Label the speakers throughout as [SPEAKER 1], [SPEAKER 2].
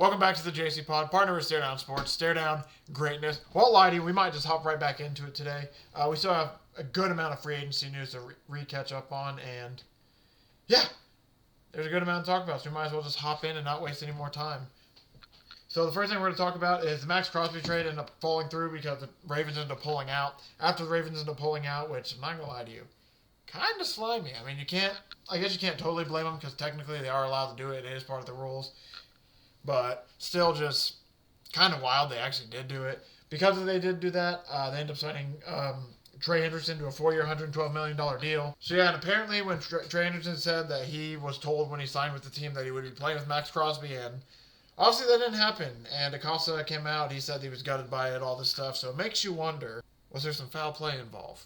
[SPEAKER 1] Welcome back to the JCPod, partner with Stare Down Sports. Stare Down greatness. Won't lie to you, we might just hop right back into it today. We still have a good amount of free agency news to catch up on, and yeah, there's a good amount to talk about, so we might as well just hop in and not waste any more time. So the first thing we're going to talk about is the Maxx Crosby trade ended up falling through because the Ravens ended up pulling out. After the Ravens ended up pulling out, which I'm not going to lie to you, kind of slimy. I mean, I guess you can't totally blame them because technically they are allowed to do it. It is part of the rules. But still just kind of wild they actually did do it. Because they did do that, they ended up signing Trey Henderson to a 4-year, $112 million deal. So yeah, and apparently when Trey Henderson said that he was told when he signed with the team that he would be playing with Maxx Crosby, and obviously that didn't happen. And Acosta came out, he said he was gutted by it, all this stuff. So it makes you wonder, was there some foul play involved?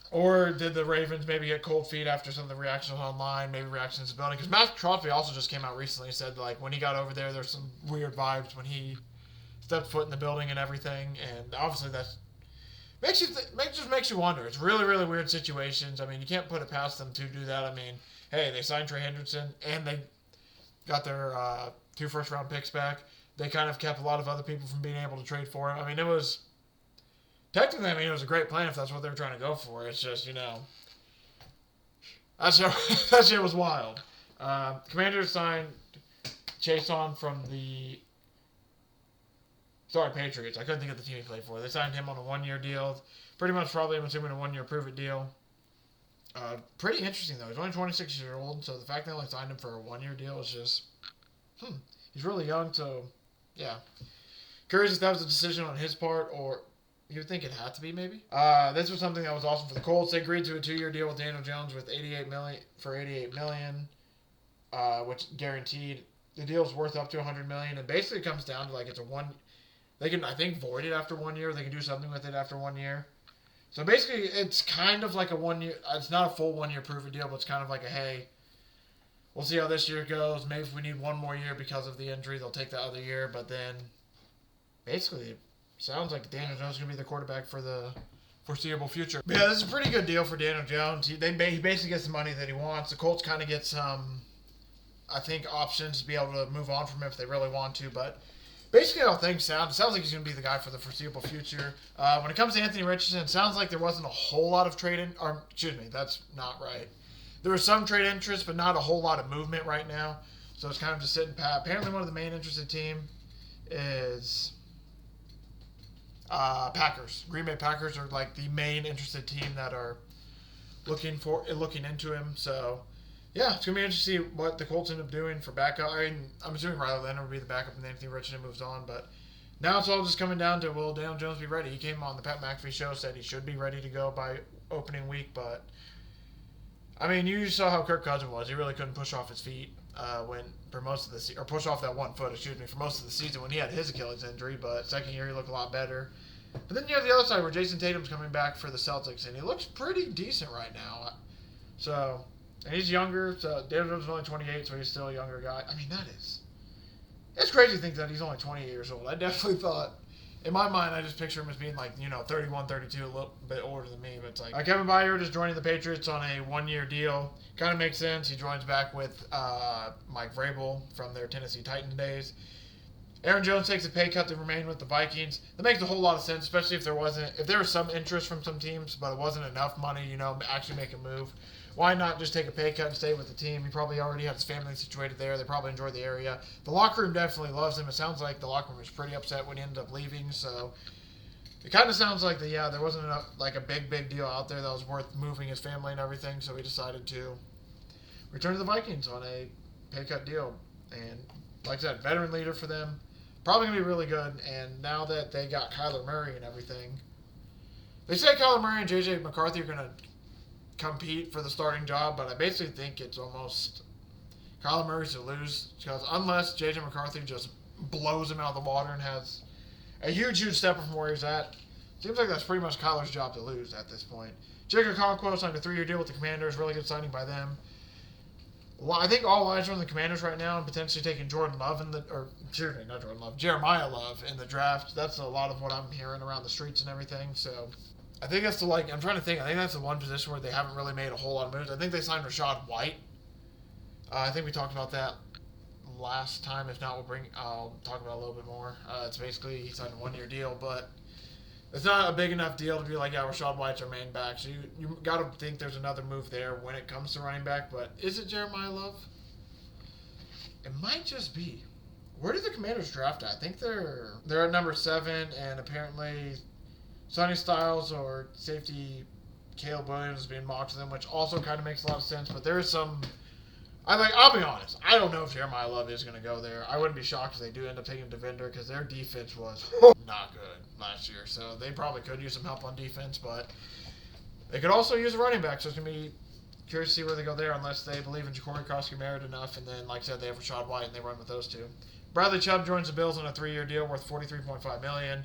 [SPEAKER 1] Or did the Ravens maybe get cold feet after some of the reactions online, maybe reactions to the building? Because Maxx Crosby also just came out recently and said, like, when he got over there's some weird vibes when he stepped foot in the building and everything. And obviously that just makes you wonder. It's really, really weird situations. I mean, you can't put it past them to do that. I mean, hey, they signed Trey Henderson and they got their 2 first-round picks back. They kind of kept a lot of other people from being able to trade for him. I mean, it was... Technically, it was a great plan if that's what they were trying to go for. It's just, that shit was wild. Commanders signed Chason from the... Patriots. I couldn't think of the team he played for. They signed him on a 1-year deal. Pretty much probably, I'm assuming, a 1-year prove-it deal. Pretty interesting, though. He's only 26 years old, so the fact they only signed him for a 1-year deal is just... He's really young, so, yeah. Curious if that was a decision on his part, or... You would think it had to be, maybe. This was something that was awesome for the Colts. They agreed to a 2-year deal with Daniel Jones with $88 million, which guaranteed. The deal's worth up to $100 million, and basically it comes down to like it's a one. They can, I think, void it after 1 year. They can do something with it after 1 year. So basically, it's kind of like a 1 year. It's not a full 1 year proof of deal, but it's kind of like a hey. We'll see how this year goes. Maybe if we need 1 more year because of the injury, they'll take the other year. But then, basically. Sounds like Daniel Jones is going to be the quarterback for the foreseeable future. But yeah, this is a pretty good deal for Daniel Jones. He basically gets the money that he wants. The Colts kind of get some, I think, options to be able to move on from him if they really want to. But basically how things sound, it sounds like he's going to be the guy for the foreseeable future. When it comes to Anthony Richardson, it sounds like there wasn't a whole lot of that's not right. There was some trade interest, but not a whole lot of movement right now. So it's kind of just sitting pat. Apparently one of the main interested team is... Packers. Green Bay Packers are like the main interested team that are looking into him. So, yeah, it's gonna be interesting to see what the Colts end up doing for backup. I mean, I'm assuming Riley Leonard will be the backup and Anthony Richardson moves on. But now it's all just coming down to will Daniel Jones be ready? He came on the Pat McAfee show, said he should be ready to go by opening week. But I mean, you saw how Kirk Cousins was. He really couldn't push off his feet for most of the season, or push off that 1 foot, for most of the season when he had his Achilles injury. But second year he looked a lot better. But then you have the other side where Jason Tatum's coming back for the Celtics, and he looks pretty decent right now. So, and he's younger. So Daniel Jones is only 28, so he's still a younger guy. I mean, it's crazy to think that he's only 28 years old. I definitely thought. In my mind, I just picture him as being 31, 32, a little bit older than me. But it's like Kevin Byard is joining the Patriots on a 1-year deal. Kind of makes sense. He joins back with Mike Vrabel from their Tennessee Titans days. Aaron Jones takes a pay cut to remain with the Vikings. That makes a whole lot of sense, especially if there was some interest from some teams, but it wasn't enough money, actually make a move. Why not just take a pay cut and stay with the team? He probably already had his family situated there. They probably enjoy the area. The locker room definitely loves him. It sounds like the locker room was pretty upset when he ended up leaving. So it kind of sounds like there wasn't enough, like a big deal out there that was worth moving his family and everything. So he decided to return to the Vikings on a pay cut deal. And like I said, veteran leader for them. Probably going to be really good. And now that they got Kyler Murray and everything, they say Kyler Murray and J.J. McCarthy are going to compete for the starting job, but I basically think it's almost Kyler Murray's to lose, because unless J.J. McCarthy just blows him out of the water and has a huge step from where he's at, seems like that's pretty much Kyler's job to lose at this point. Jacob Conquo signed a 3-year deal with the Commanders. Really good signing by them. I think all eyes are on the Commanders right now and potentially taking Jeremiah Love in the draft. That's a lot of what I'm hearing around the streets and everything. So I think that's I'm trying to think. I think that's the one position where they haven't really made a whole lot of moves. I think they signed Rashad White. I think we talked about that last time. If not, I'll talk about it a little bit more. It's basically he signed a 1-year deal, but it's not a big enough deal to be like, yeah, Rachaad White's our main back. So you got to think there's another move there when it comes to running back. But is it Jeremiah Love? It might just be. Where did the Commanders draft at? I think they're at number 7, and apparently Sonny Styles or safety Caleb Williams is being mocked to them, which also kind of makes a lot of sense. But there is some. I'll be honest. I don't know if Jeremiah Love is going to go there. I wouldn't be shocked if they do end up taking Devender because their defense was not good last year. So they probably could use some help on defense, but they could also use a running back. So it's going to be curious to see where they go there unless they believe in Ja'Cory Crosby enough. And then, like I said, they have Rachaad White and they run with those two. Bradley Chubb joins the Bills on a 3-year deal worth $43.5 million.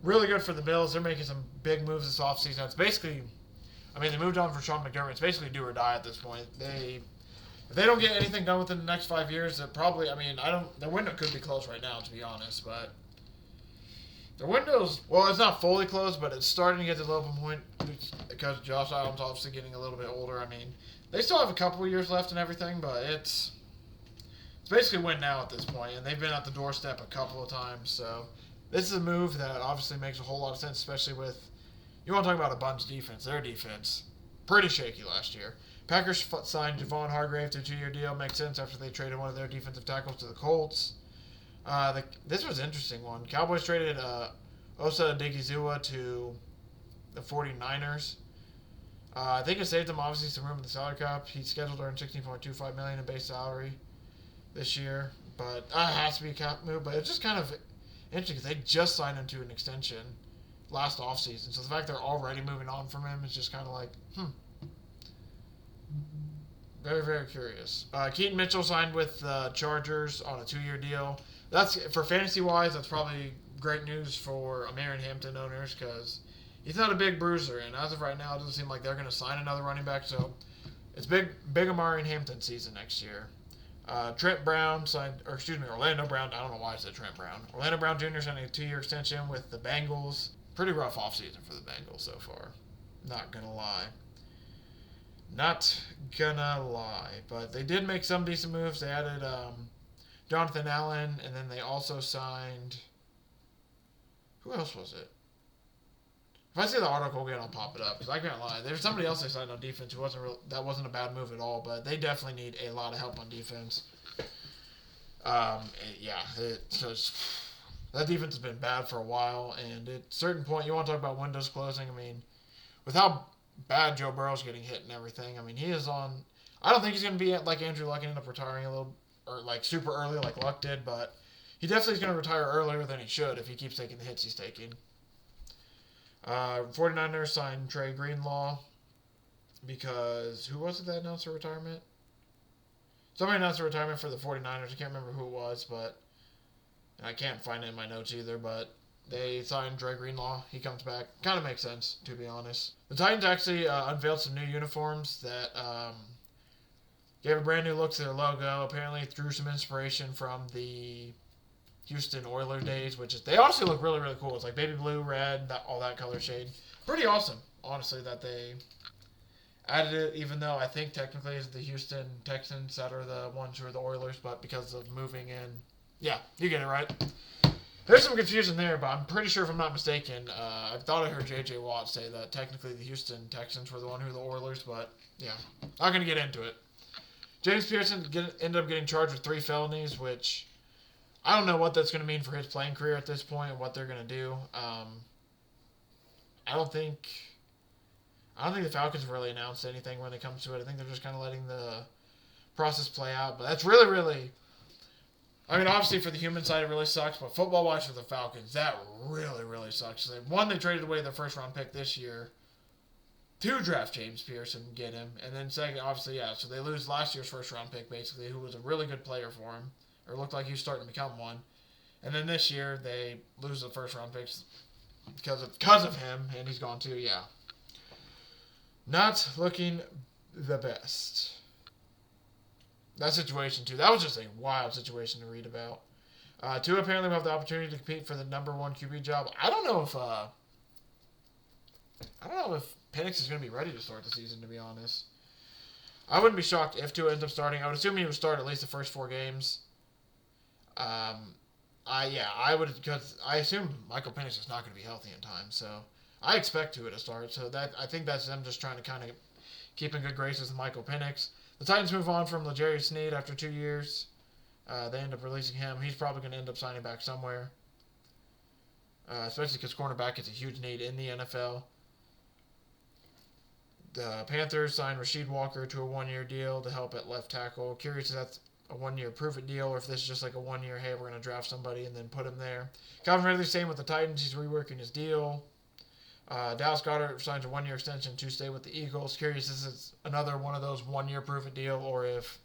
[SPEAKER 1] Really good for the Bills. They're making some big moves this offseason. It's basically, they moved on for Sean McDermott. It's basically do or die at this point. If they don't get anything done within the next 5 years, that probably, their window could be closed right now, to be honest, but their window's, it's not fully closed, but it's starting to get to the level point because Josh Allen's obviously getting a little bit older. They still have a couple of years left and everything, but it's basically win now at this point, and they've been at the doorstep a couple of times, so this is a move that obviously makes a whole lot of sense, especially with, you want to talk about a Buns defense. Their defense, pretty shaky last year. Packers signed Javon Hargrave to a 2-year deal. Makes sense after they traded one of their defensive tackles to the Colts. This was an interesting one. Cowboys traded Osa Odighizuwa to the 49ers. I think it saved them obviously some room in the salary cap. He's scheduled to earn $16.25 million in base salary this year, but it has to be a cap move. But it's just kind of interesting because they just signed him to an extension last offseason. So the fact they're already moving on from him is just kind of like, Very, very curious. Keaton Mitchell signed with the Chargers on a 2-year deal. That's for fantasy-wise, that's probably great news for American Hampton owners because he's not a big bruiser, and as of right now, it doesn't seem like they're going to sign another running back. So it's big Amari and Hampton season next year. Orlando Brown. I don't know why I said Trent Brown. Orlando Brown Jr. signed a 2-year extension with the Bengals. Pretty rough offseason for the Bengals so far. Not gonna lie. But they did make some decent moves. They added Jonathan Allen, and then they also signed. Who else was it? If I see the article again, I'll pop it up because I can't lie. There's somebody else they signed on defense who that wasn't a bad move at all, but they definitely need a lot of help on defense. That defense has been bad for a while, and at a certain point, you want to talk about windows closing. With how bad Joe Burrow's getting hit and everything, he is on. I don't think he's going to be like Andrew Luck and end up retiring a little, or like super early like Luck did, but he definitely is going to retire earlier than he should if he keeps taking the hits he's taking. 49ers signed Trey Greenlaw because who was it that announced a retirement? Somebody announced a retirement for the 49ers. I can't remember who it was, but I can't find it in my notes either, but they signed Trey Greenlaw. He comes back. Kind of makes sense, to be honest. The Titans actually unveiled some new uniforms that gave a brand new look to their logo. Apparently drew some inspiration from the Houston Oilers days, they honestly look really, really cool. It's like baby blue, red, all that color shade. Pretty awesome, honestly, that they added it, even though I think technically it's the Houston Texans that are the ones who are the Oilers, but because of moving in. Yeah, you get it right. There's some confusion there, but I'm pretty sure if I'm not mistaken, I thought I heard J.J. Watt say that technically the Houston Texans were the one who were the Oilers, but yeah, not going to get into it. James Pearson ended up getting charged with 3 felonies, which I don't know what that's going to mean for his playing career at this point and what they're going to do. I don't think the Falcons have really announced anything when it comes to it. I think they're just kind of letting the process play out. But that's really, really... obviously for the human side it really sucks, but football-wise for the Falcons, that really, really sucks. They traded away their first-round pick this year to draft James Pearson, get him. And then second, obviously, so they lose last year's first-round pick, basically, who was a really good player for him, or looked like he was starting to become one. And then this year, they lose the first-round picks because of him, and he's gone too, yeah. Not looking the best. That situation, too. That was just a wild situation to read about. Two apparently will have the opportunity to compete for the number 1 QB job. I don't know if Penix is going to be ready to start the season, to be honest. I wouldn't be shocked if Tua ends up starting. I would assume he would start at least the first 4 games. I would, because I assume Michael Penix is not going to be healthy in time, so I expect Tua to start. So I think that's them just trying to kind of keep in good graces with Michael Penix. The Titans move on from L'Jarius Sneed after 2 years. They end up releasing him. He's probably going to end up signing back somewhere, especially because cornerback is a huge need in the NFL. The Panthers signed Rasheed Walker to a 1-year deal to help at left tackle. Curious if that's a 1-year prove-it deal or if this is just like a 1-year, hey, we're going to draft somebody and then put him there. Calvin Ridley's same with the Titans. He's reworking his deal. Dallas Goedert signs a 1-year extension to stay with the Eagles. Curious if it's another one of those 1-year prove-it deal or if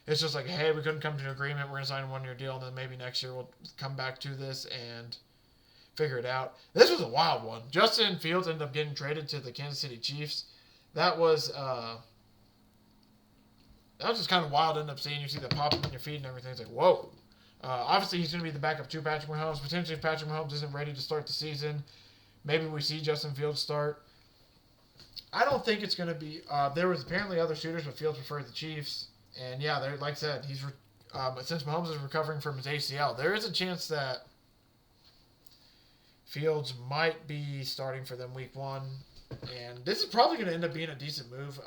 [SPEAKER 1] it's just like, hey, we couldn't come to an agreement. We're going to sign a 1-year deal and then maybe next year we'll come back to this and figure it out. This was a wild one. Justin Fields ended up getting traded to the Kansas City Chiefs. That was just kind of wild to end up seeing. You see that pop up on your feed and everything. It's like, whoa. Obviously, he's going to be the backup to Patrick Mahomes. Potentially, if Patrick Mahomes isn't ready to start the season, maybe we see Justin Fields start. I don't think it's going to be. There was apparently other suitors, but Fields preferred the Chiefs. And yeah, like I said, since Mahomes is recovering from his ACL, there is a chance that Fields might be starting for them week 1. And this is probably going to end up being a decent move.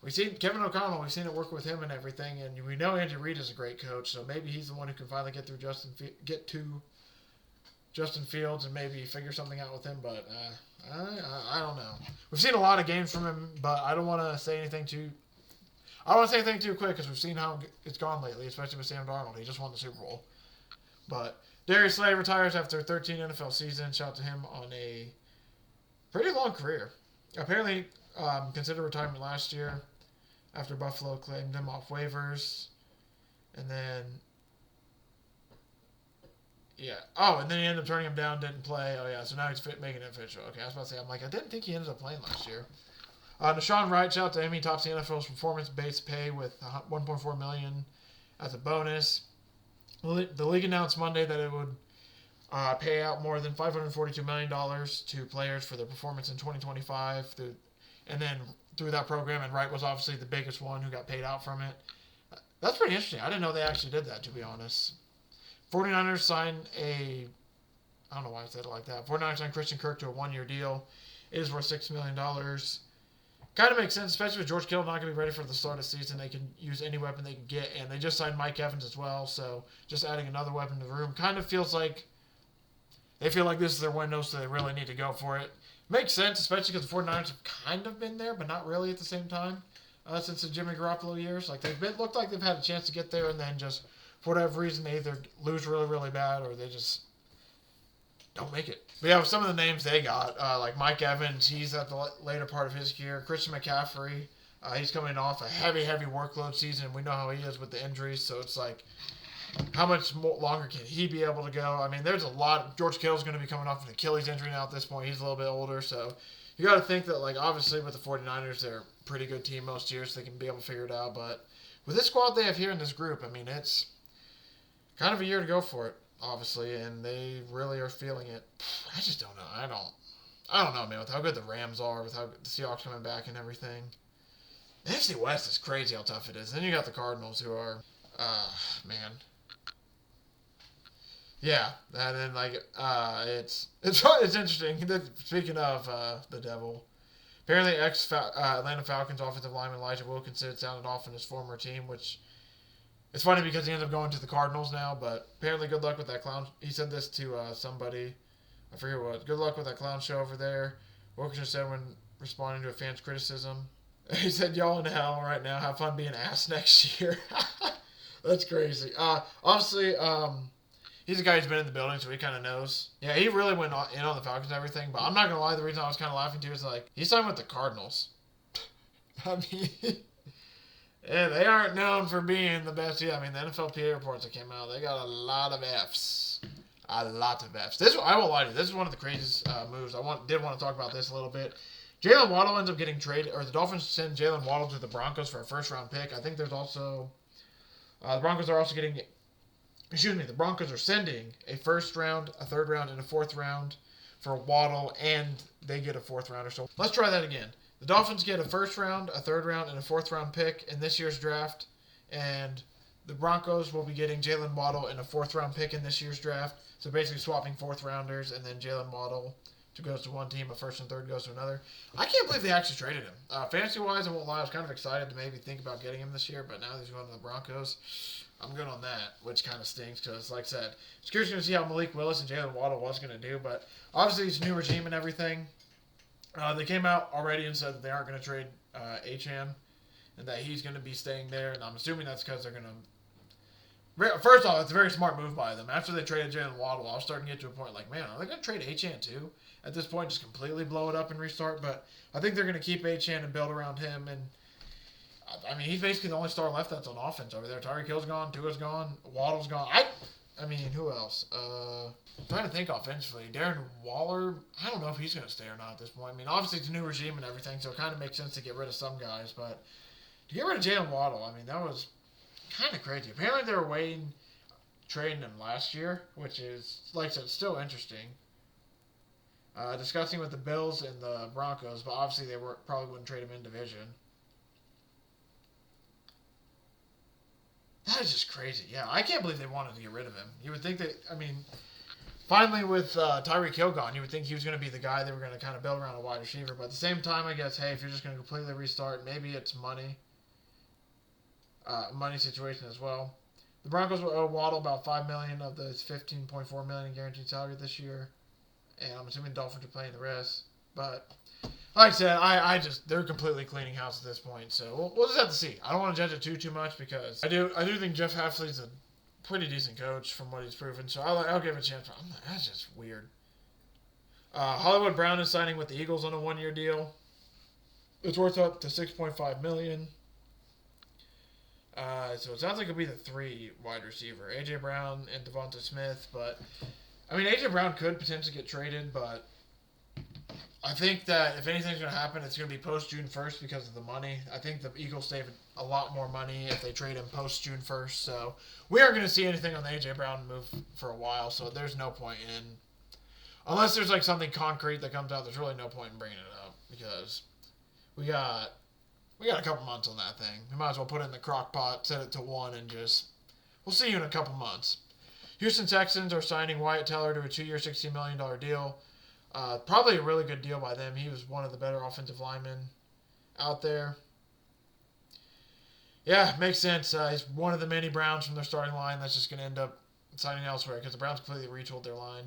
[SPEAKER 1] We've seen Kevin O'Connell. We've seen it work with him and everything. And we know Andy Reid is a great coach, so maybe he's the one who can finally get to Justin Fields and maybe figure something out with him. But I don't know. We've seen a lot of games from him, but I don't want to say anything too. I don't want to say anything too quick because we've seen how it's gone lately, especially with Sam Darnold. He just won the Super Bowl. But Darius Slay retires after 13 NFL seasons. Shout out to him on a pretty long career. Apparently, considered retirement last year after Buffalo claimed him off waivers. And then, yeah. Oh, and then he ended up turning him down, didn't play. Oh, yeah, so now he's making it official. Okay, I was about to say, I didn't think he ended up playing last year. Deshaun Wright, shout out to him. He tops the NFL's performance-based pay with $1.4 million as a bonus. The league announced Monday that it would pay out more than $542 million to players for their performance in 2025. And then through that program, and Wright was obviously the biggest one who got paid out from it. That's pretty interesting. I didn't know they actually did that, to be honest. 49ers signed I don't know why I said it like that. 49ers signed Christian Kirk to a 1-year deal. It is worth $6 million. Kind of makes sense, especially with George Kittle not going to be ready for the start of the season. They can use any weapon they can get, and they just signed Mike Evans as well, so just adding another weapon to the room kind of feels like they feel like this is their window, so they really need to go for it. Makes sense, especially because the 49ers have kind of been there, but not really at the same time since the Jimmy Garoppolo years. Like looked like they've had a chance to get there, and then just for whatever reason they either lose really, really bad or they just don't make it. But yeah, with some of the names they got, like Mike Evans, he's at the later part of his career. Christian McCaffrey, he's coming off a heavy, heavy workload season. We know how he is with the injuries, so it's like, how much longer can he be able to go? I mean, there's a lot. George Kittle's going to be coming off an Achilles injury now at this point. He's a little bit older, so you got to think that, like, obviously with the 49ers, they're a pretty good team most years. So they can be able to figure it out. But with this squad they have here in this group, I mean, it's kind of a year to go for it, obviously, and they really are feeling it. I just don't know. I don't know, man, with how good the Rams are, with how good the Seahawks coming back and everything. The NFC West is crazy how tough it is. Then you got the Cardinals who are, man. Yeah, and then like it's interesting. Speaking of the devil, apparently Atlanta Falcons offensive lineman Elijah Wilkinson sounded off in his former team, which it's funny because he ended up going to the Cardinals now. But apparently, good luck with that clown. He said this to somebody, I forget what. Good luck with that clown show over there. Wilkinson said when responding to a fan's criticism, he said, "Y'all in hell right now. Have fun being ass next year." That's crazy. Obviously, he's a guy who's been in the building, so he kind of knows. Yeah, he really went in on the Falcons and everything, but I'm not going to lie, the reason I was kind of laughing too is like, he's signed with the Cardinals. I mean, yeah, they aren't known for being the best. Yeah, I mean, the NFLPA reports that came out, they got a lot of Fs. A lot of Fs. I won't lie to you, this is one of the craziest moves. Did want to talk about this a little bit. Jaylen Waddle ends up getting traded, or the Dolphins send Jaylen Waddle to the Broncos for a first-round pick. I think there's also, the Broncos are also getting... the Broncos are sending a first round, a third round, and a fourth round for Waddle, and they get a fourth rounder. So let's try that again. The Dolphins get a first round, a third round, and a fourth round pick in this year's draft, and the Broncos will be getting Jaylen Waddle in a 4th-round pick in this year's draft. So basically swapping 4th-rounders, and then Jaylen Waddle goes to one team, a 1st and 3rd goes to another. I can't believe they actually traded him. Fantasy-wise, I won't lie, I was kind of excited to maybe think about getting him this year, but now that he's going to the Broncos, I'm good on that, which kind of stinks because, like I said, it's curious to see how Malik Willis and Jaylen Waddle was going to do, but obviously it's a new regime and everything. They came out already and said that they aren't going to trade Achane and that he's going to be staying there, and I'm assuming that's because they're going to... First off, it's a very smart move by them. After they traded Jaylen Waddle, I was starting to get to a point like, man, are they going to trade Achane too? At this point, just completely blow it up and restart. But I think they're going to keep Achane and build around him. And I mean, he's basically the only star left that's on offense over there. Tyreek Hill's gone, Tua's gone, Waddle's gone. I mean, who else? I'm trying to think offensively. Darren Waller, I don't know if he's going to stay or not at this point. I mean, obviously it's a new regime and everything, so it kind of makes sense to get rid of some guys. But to get rid of Jaylen Waddle, I mean, that was kind of crazy. Apparently they were waiting, trading him last year, which is, like I said, still interesting. Discussing with the Bills and the Broncos, but obviously they probably wouldn't trade him in division. That is just crazy. Yeah, I can't believe they wanted to get rid of him. You would think that, I mean, finally with Tyreek Hill gone, you would think he was going to be the guy they were going to kind of build around a wide receiver. But at the same time, I guess, hey, if you're just going to completely restart, maybe it's money. Money situation as well. The Broncos will owe Waddle about $5 million of the $15.4 million guaranteed salary this year. And I'm assuming the Dolphins are playing the rest. But like I said, they're completely cleaning house at this point. So we'll just have to see. I don't want to judge it too much because I do think Jeff Hafley's a pretty decent coach from what he's proven. So I'll give him a chance. But that's just weird. Hollywood Brown is signing with the Eagles on a 1-year deal. It's worth up to $6.5 million. So it sounds like it'll be the 3 wide receiver, A.J. Brown and Devonta Smith. But I mean, A.J. Brown could potentially get traded, but I think that if anything's going to happen, it's going to be post-June 1st because of the money. I think the Eagles save a lot more money if they trade him post-June 1st. So we aren't going to see anything on the A.J. Brown move for a while, so there's no point in... Unless there's like something concrete that comes out, there's really no point in bringing it up because we got a couple months on that thing. We might as well put it in the crock pot, set it to 1, and just... We'll see you in a couple months. Houston Texans are signing Wyatt Teller to a 2-year, $60 million deal. Probably a really good deal by them. He was one of the better offensive linemen out there. Yeah, makes sense. He's one of the many Browns from their starting line that's just going to end up signing elsewhere because the Browns completely retooled their line.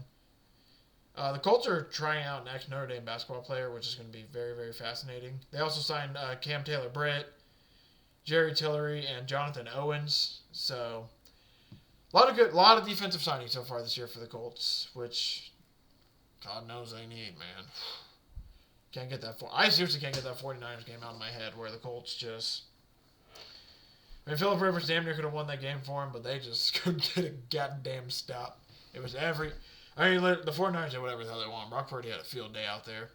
[SPEAKER 1] The Colts are trying out an ex-Notre Dame basketball player, which is going to be very, very fascinating. They also signed Cam Taylor-Britt, Jerry Tillery, and Jonathan Owens. So... A lot of defensive signings so far this year for the Colts, which God knows they need, man. Can't get that. I seriously can't get that 49ers game out of my head where the Colts just... I mean, Phillip Rivers damn near could have won that game for him, but they just couldn't get a goddamn stop. It was every... I mean, the 49ers did whatever the hell they want. Brock Purdy had a field day out there.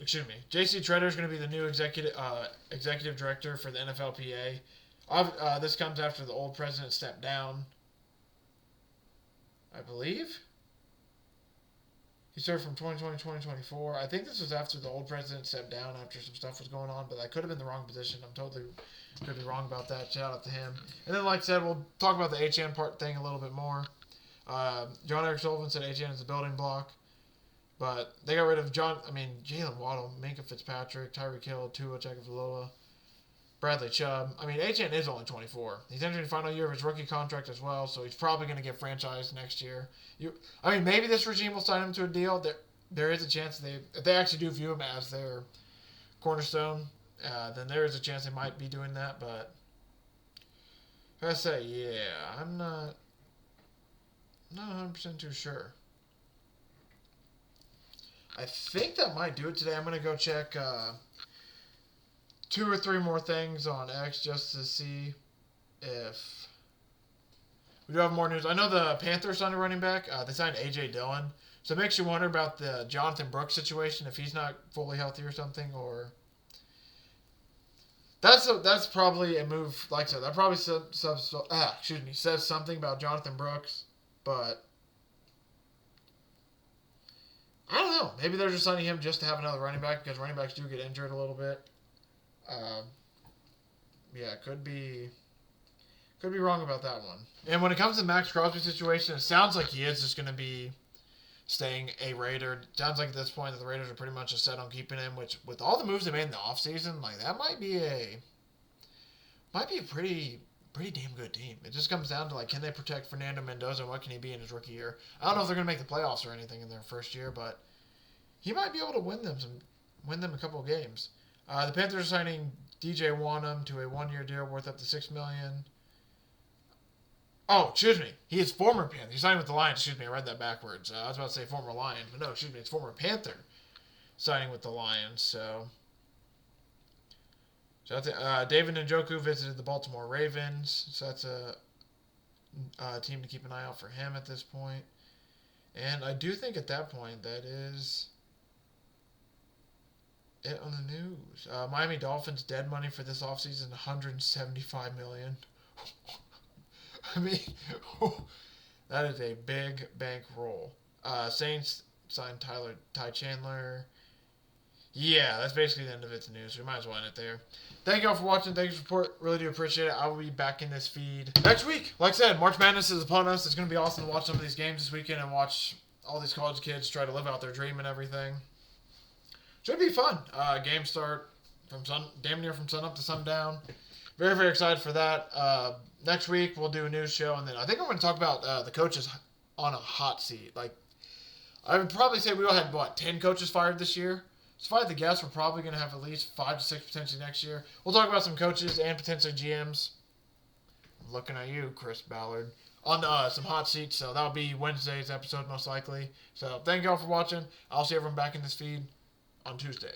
[SPEAKER 1] Excuse me. J.C. Treader is going to be the new executive director for the NFLPA. This comes after the old president stepped down, I believe. He served from 2020 to 2024. I think this was after the old president stepped down after some stuff was going on, but that could have been the wrong position. I'm totally could be wrong about that. Shout out to him. And then, like I said, we'll talk about the HN part thing a little bit more. John Eric Sullivan said HN is a building block, but they got rid of Jaylen Waddle, Minkah Fitzpatrick, Tyreek Hill, Tua Tagovailoa, Bradley Chubb. I mean, HN is only 24. He's entering the final year of his rookie contract as well, so he's probably going to get franchised next year. Maybe this regime will sign him to a deal. There is a chance if they actually do view him as their cornerstone, then there is a chance they might be doing that. But I say, yeah, I'm not 100% too sure. I think that might do it today. I'm going to go check 2 or 3 more things on X just to see if we do have more news. I know the Panthers signed a running back. They signed A.J. Dillon. So it makes you wonder about the Jonathan Brooks situation, if he's not fully healthy or something. Or that's probably a move, like I said, that probably says something about Jonathan Brooks. But I don't know. Maybe they're just signing him just to have another running back because running backs do get injured a little bit. yeah, could be wrong about that one. And when it comes to the Maxx Crosby situation, it sounds like he is just going to be staying a Raider. It sounds like at this point that the Raiders are pretty much just set on keeping him, which with all the moves they made in the offseason, like that might be a pretty damn good team. It just comes down to like, can they protect Fernando Mendoza and what can he be in his rookie year? I don't know if they're going to make the playoffs or anything in their first year, but he might be able to win them a couple of games. The Panthers are signing DJ Wanham to a 1-year deal worth up to $6 million. Oh, excuse me. He is former Panther. He's signing with the Lions. Excuse me, I read that backwards. I was about to say former Lion, but no, excuse me, it's former Panther signing with the Lions. So David Njoku visited the Baltimore Ravens. So that's a team to keep an eye out for him at this point. And I do think at that point that is it on the news. Miami Dolphins dead money for this offseason, $175 million. I mean, that is a big bankroll. Saints signed Ty Chandler. Yeah, that's basically the end of its news. We might as well end it there. Thank you all for watching. Thank you for support. Really do appreciate it. I will be back in this feed next week. Like I said, March Madness is upon us. It's going to be awesome to watch some of these games this weekend and watch all these college kids try to live out their dream and everything. Should be fun. Games start from damn near from sun up to sundown. Very, very excited for that. Next week, we'll do a news show, and then I think I'm going to talk about the coaches on a hot seat. Like, I would probably say we all had, 10 coaches fired this year? So if I had to guess, we're probably going to have at least 5 to 6 potentially next year. We'll talk about some coaches and potentially GMs. I'm looking at you, Chris Ballard, on some hot seats. So that'll be Wednesday's episode most likely. So thank you all for watching. I'll see everyone back in this feed on Tuesday.